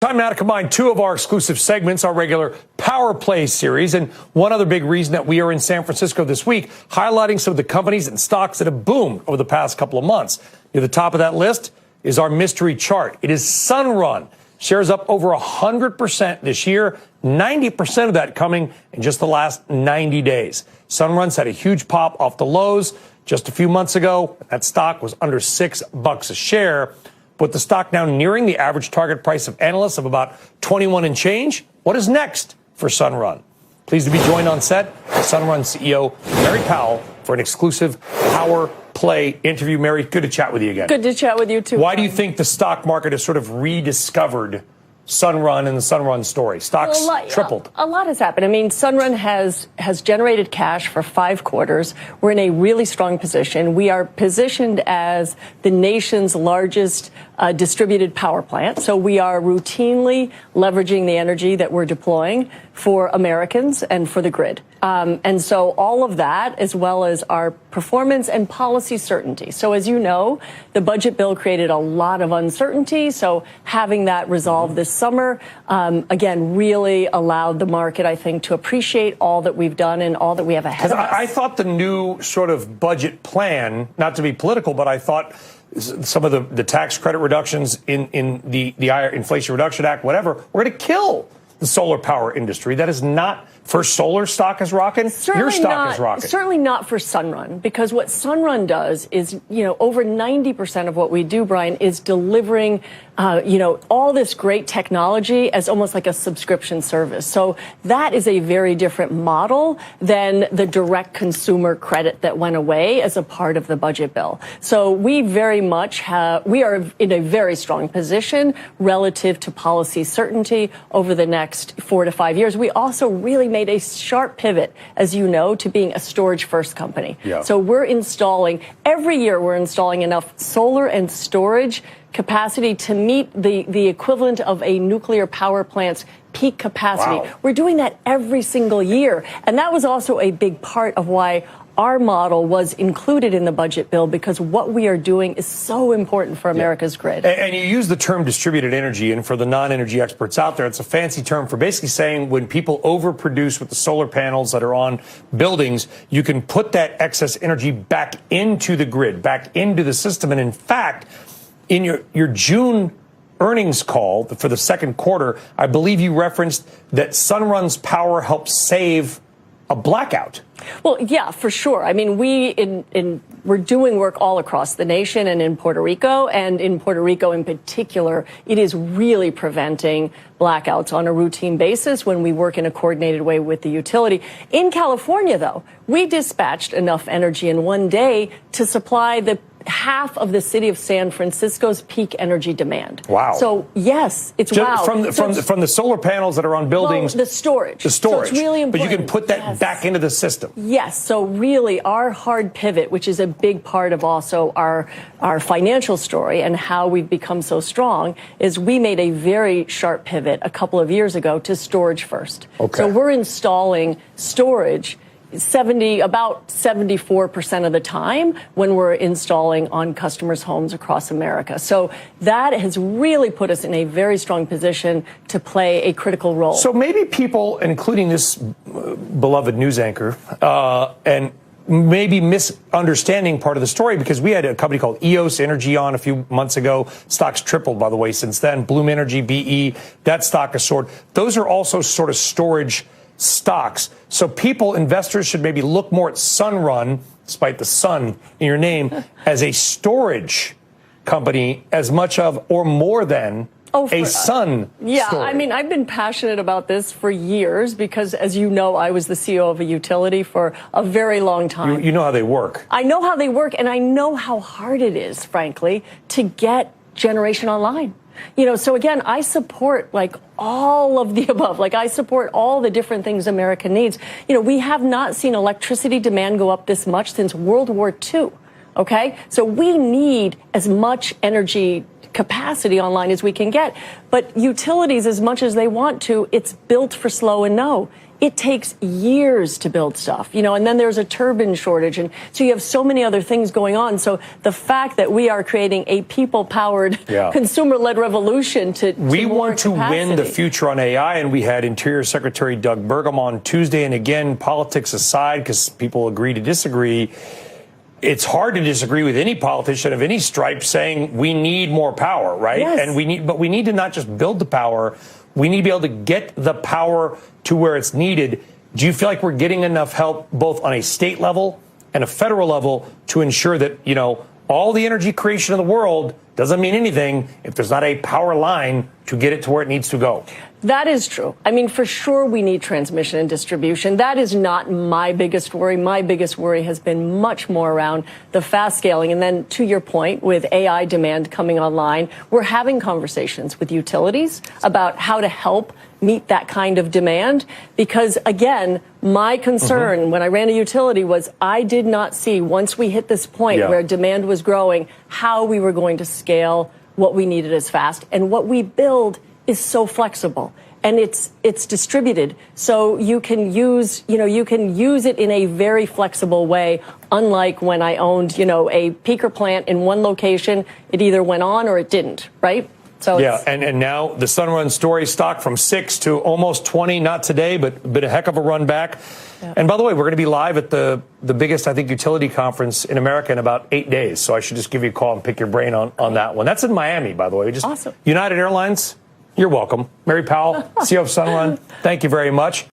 Time now to combine two of our exclusive segments, our regular Power Play series, and one other big reason that we are in San Francisco this week, highlighting some of the companies and stocks that have boomed over the past couple of months. Near the top of that list is our mystery chart. It is Sunrun. Shares up over 100% this year, 90% of that coming in just the last 90 days. Sunrun's had a huge pop off the lows just a few months ago. That stock was under $6 a share. With the stock now nearing the average target price of analysts of about 21 and change, what is next for Sunrun? Pleased to be joined on set by Sunrun CEO Mary Powell for an exclusive Power Play interview. Mary, good to chat with you again. Good to chat with you, too. Why do you think the stock market has sort of rediscovered Sunrun and the Sunrun story? Stocks tripled. A lot has happened. I mean, Sunrun has generated cash for 5 quarters. We're in a really strong position. We are positioned as the nation's largest distributed power plant. So we are routinely leveraging the energy that we're deploying for Americans and for the grid. And so all of that, as well as our performance and policy certainty. So as you know, the budget bill created a lot of uncertainty. So having that resolved this summer, again, really allowed the market, I think, to appreciate all that we've done and all that we have ahead of us. I thought the new sort of budget plan, not to be political, but I thought some of the tax credit reductions in the Inflation Reduction Act, whatever, were going to kill the solar power industry. That is not. First Solar stock is rocking. Your stock is rocking. Certainly not for Sunrun, because what Sunrun does is, over 90% of what we do, Brian, is delivering, all this great technology as almost like a subscription service. So that is a very different model than the direct consumer credit that went away as a part of the budget bill. So we very much we are in a very strong position relative to policy certainty over the next 4 to 5 years. We also really made a sharp pivot, as you know, to being a storage first company. Yeah. So every year we're installing enough solar and storage capacity to meet the equivalent of a nuclear power plant's peak capacity. Wow. We're doing that every single year. And that was also a big part of why our model was included in the budget bill, because what we are doing is so important for America's grid. And you use the term distributed energy, and for the non-energy experts out there, it's a fancy term for basically saying when people overproduce with the solar panels that are on buildings, you can put that excess energy back into the grid, back into the system. And in fact, in your June earnings call for the second quarter, I believe you referenced that Sunrun's power helps save a blackout. Well, yeah, for sure. I mean, we're doing work all across the nation and in Puerto Rico, and in Puerto Rico in particular, it is really preventing blackouts on a routine basis when we work in a coordinated way with the utility. In California, though, we dispatched enough energy in one day to supply the half of the city of San Francisco's peak energy demand. Wow. So, yes, it's just wow. From the solar panels that are on buildings. Well, the storage. The storage. So it's really important. But you can put that back into the system. Yes. So really our hard pivot, which is a big part of also our financial story and how we've become so strong, is we made a very sharp pivot a couple of years ago to storage first. Okay. So we're installing storage about 74% of the time when we're installing on customers' homes across America. So that has really put us in a very strong position to play a critical role. So maybe people, including this beloved news anchor, and maybe misunderstanding part of the story, because we had a company called EOS Energy on a few months ago. Stock's tripled, by the way, since then. Bloom Energy, BE, that stock has soared. Those are also sort of storage stocks. So investors should maybe look more at Sunrun, despite the sun in your name, as a storage company as much of or more than a sun Yeah, story. I mean, I've been passionate about this for years because, as you know, I was the CEO of a utility for a very long time. You know how they work. I know how they work, and I know how hard it is, frankly, to get generation online. So again, I support all of the above. I support all the different things America needs. We have not seen electricity demand go up this much since World War II. Okay? So we need as much energy capacity online as we can get. But utilities, as much as they want to, it's built for slow and no. it takes years to build stuff, and then there's a turbine shortage. And so you have so many other things going on. So the fact that we are creating a people-powered, consumer-led revolution we want to win the future on AI. And we had Interior Secretary Doug Burgum on Tuesday. And again, politics aside, because people agree to disagree, it's hard to disagree with any politician of any stripe saying we need more power, right? Yes. And we need to not just build the power, we need to be able to get the power to where it's needed. Do you feel like we're getting enough help both on a state level and a federal level to ensure that, all the energy creation in the world doesn't mean anything if there's not a power line to get it to where it needs to go? That is true. I mean, for sure, we need transmission and distribution. That is not my biggest worry. My biggest worry has been much more around the fast scaling. And then to your point, with AI demand coming online, we're having conversations with utilities about how to help meet that kind of demand. Because, again, my concern when I ran a utility was I did not see, once we hit this point where demand was growing, how we were going to scale what we needed as fast. And what we build is so flexible and it's distributed. So you can use it in a very flexible way. Unlike when I owned, a peaker plant in one location, it either went on or it didn't, right? So and now the Sunrun story stock from 6 to almost 20, not today, but a heck of a run back. Yeah. And by the way, we're going to be live at the biggest, I think, utility conference in America in about 8 days. So I should just give you a call and pick your brain on that one. That's in Miami, by the way. Just awesome. United Airlines, you're welcome. Mary Powell, CEO of Sunrun, thank you very much.